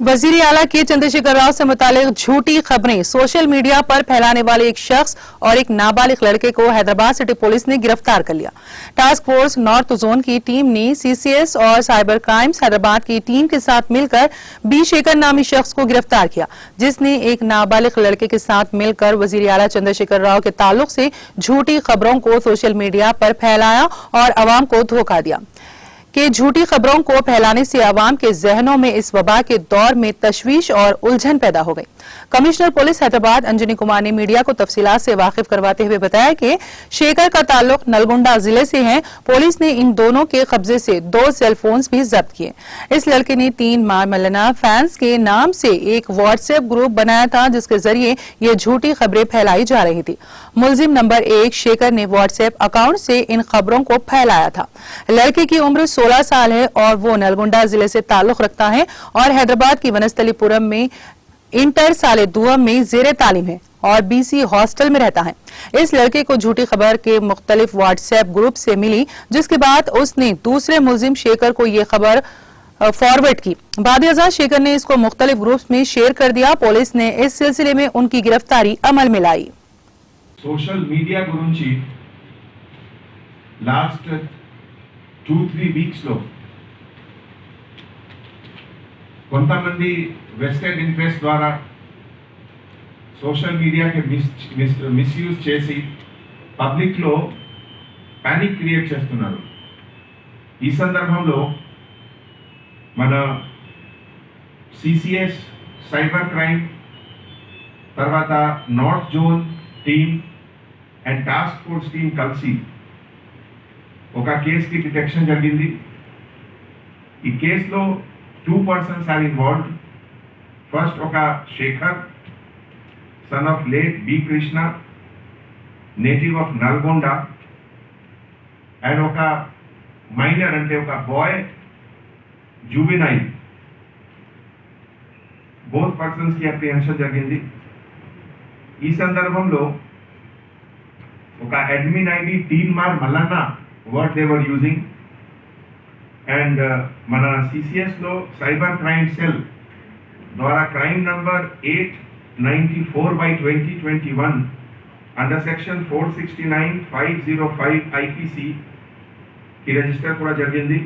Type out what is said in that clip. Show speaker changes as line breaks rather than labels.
वजीर आला के चंद्रशेखर राव से मुतालिक झूठी खबरें सोशल मीडिया पर फैलाने वाले एक शख्स और एक नाबालिग लड़के को हैदराबाद सिटी पुलिस ने गिरफ्तार कर लिया। टास्क फोर्स नॉर्थ जोन की टीम ने सीसीएस और साइबर क्राइम्स हैदराबाद की टीम के साथ मिलकर बी शेखर नामी शख्स को गिरफ्तार किया, जिसने एक नाबालिग लड़के के साथ मिलकर वजीर आला चंद्रशेखर राव के ताल्लुक से झूठी खबरों को सोशल मीडिया पर फैलाया और अवाम को धोखा दिया कि झूठी खबरों को फैलाने से अवाम के जहनों में इस वबा के दौर में तशवीश और उलझन पैदा हो गई। कमिश्नर पुलिस हैदराबाद अंजनी कुमार ने मीडिया को तफसीलात से वाकिफ करवाते हुए बताया कि शेखर का ताल्लुक नलगोंडा जिले से है। पुलिस ने इन दोनों के कब्जे से 2 सेल फोन्स भी जब्त किए। इस लड़के ने 3 मौलाना फैंस के नाम से एक व्हाट्सएप ग्रुप बनाया था, जिसके जरिए ये झूठी खबरें फैलाई जा रही थी। मुलजिम नंबर 1 शेखर ने व्हाट्सएप अकाउंट से इन खबरों को फैलाया था। लड़के की उम्र 16 साल है और वो नलगोंडा जिले से ताल्लुक रखता है और हैदराबाद की वनस्थलीपुरम में इंटर साले दुआ में जेर तालीम है और बीसी हॉस्टल में रहता है। इस लड़के को झूठी खबर के मुख्तलिफ व्हाट्सएप ग्रुप से मिली, जिसके बाद उसने दूसरे मुलजिम शेखर को ये खबर फॉरवर्ड की। बाद शेखर ने इसको मुख्तलिफ ग्रुप्स में शेयर कर दिया। पुलिस ने इस सिलसिले में उनकी गिरफ्तारी अमल में लाई।
सोशल मीडिया गुరించి लास्ट 2-3 వీక్స్ లో కొంతమంది వెస్టెడ్ ఇంట్రెస్ట్ ద్వారా సోషల్ మీడియాకి మిస్యూజ్ చేసి పబ్లిక్ లో పానిక్ క్రియేట్ చేస్తున్నారు। ఈ సందర్భంలో మన సిసిఎస్ సైబర్ క్రైమ్ తర్వాత north zone team and task force team కలిసి ఒక కేస్ కి డిటెక్షన్ జరిగింది। ఈ కేసులో 2 persons are involved। ఫస్ట్ ఒక Shekhar son of late B Krishna native of Nalgonda and ఒక మైనర్ అంటే ఒక బాయ్ జువెనైల్, బోత్ పర్సన్స్ కి అప్రిహెన్షన్ జరిగింది। ఈ సందర్భంలో ఒక admin ID Teenmaar Mallanna what they were using and mana CCS lo cyber crime cell dwara crime number 894/2021 under section 469/505 IPC ki register kora jarigindi।